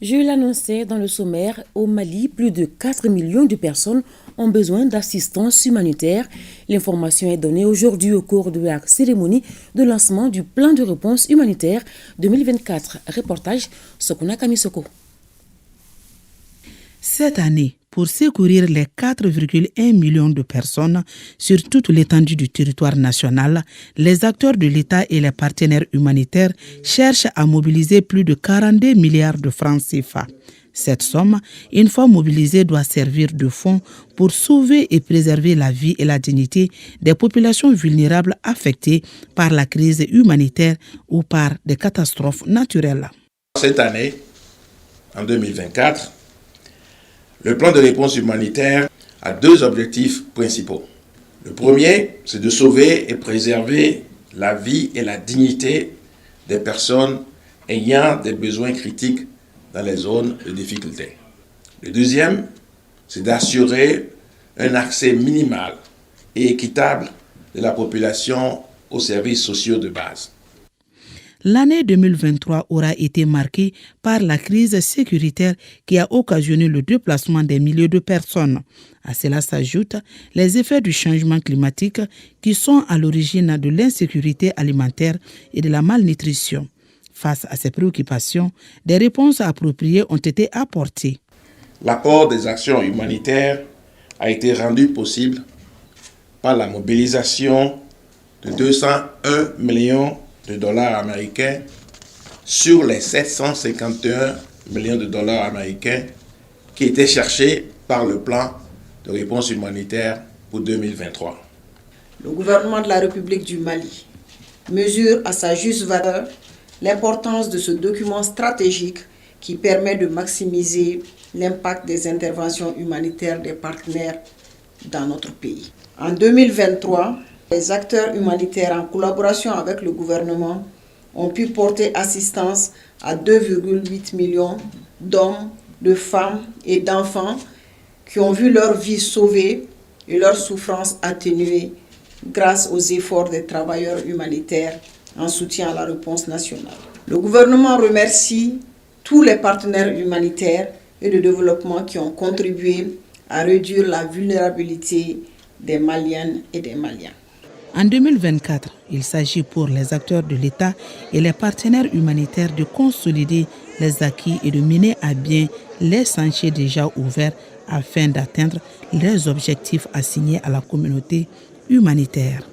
Je l'annonçais dans le sommaire, au Mali, plus de 4 millions de personnes ont besoin d'assistance humanitaire. L'information est donnée aujourd'hui au cours de la cérémonie de lancement du plan de réponse humanitaire 2024. Reportage Sokuna Kamisoko. Cette année, pour secourir les 4,1 millions de personnes sur toute l'étendue du territoire national, les acteurs de l'État et les partenaires humanitaires cherchent à mobiliser plus de 42 milliards de francs CFA. Cette somme, une fois mobilisée, doit servir de fonds pour sauver et préserver la vie et la dignité des populations vulnérables affectées par la crise humanitaire ou par des catastrophes naturelles. Cette année, en 2024, le plan de réponse humanitaire a deux objectifs principaux. Le premier, c'est de sauver et préserver la vie et la dignité des personnes ayant des besoins critiques dans les zones de difficulté. Le deuxième, c'est d'assurer un accès minimal et équitable de la population aux services sociaux de base. L'année 2023 aura été marquée par la crise sécuritaire qui a occasionné le déplacement des milliers de personnes. À cela s'ajoutent les effets du changement climatique qui sont à l'origine de l'insécurité alimentaire et de la malnutrition. Face à ces préoccupations, des réponses appropriées ont été apportées. L'apport des actions humanitaires a été rendu possible par la mobilisation de 201 millions de dollars américains sur les 751 millions de dollars américains qui étaient cherchés par le plan de réponse humanitaire pour 2023. Le gouvernement de la République du Mali mesure à sa juste valeur l'importance de ce document stratégique qui permet de maximiser l'impact des interventions humanitaires des partenaires dans notre pays. En 2023, les acteurs humanitaires en collaboration avec le gouvernement ont pu porter assistance à 2,8 millions d'hommes, de femmes et d'enfants qui ont vu leur vie sauvée et leur souffrance atténuée grâce aux efforts des travailleurs humanitaires en soutien à la réponse nationale. Le gouvernement remercie tous les partenaires humanitaires et de développement qui ont contribué à réduire la vulnérabilité des Maliennes et des Maliens. En 2024, il s'agit pour les acteurs de l'État et les partenaires humanitaires de consolider les acquis et de mener à bien les chantiers déjà ouverts afin d'atteindre les objectifs assignés à la communauté humanitaire.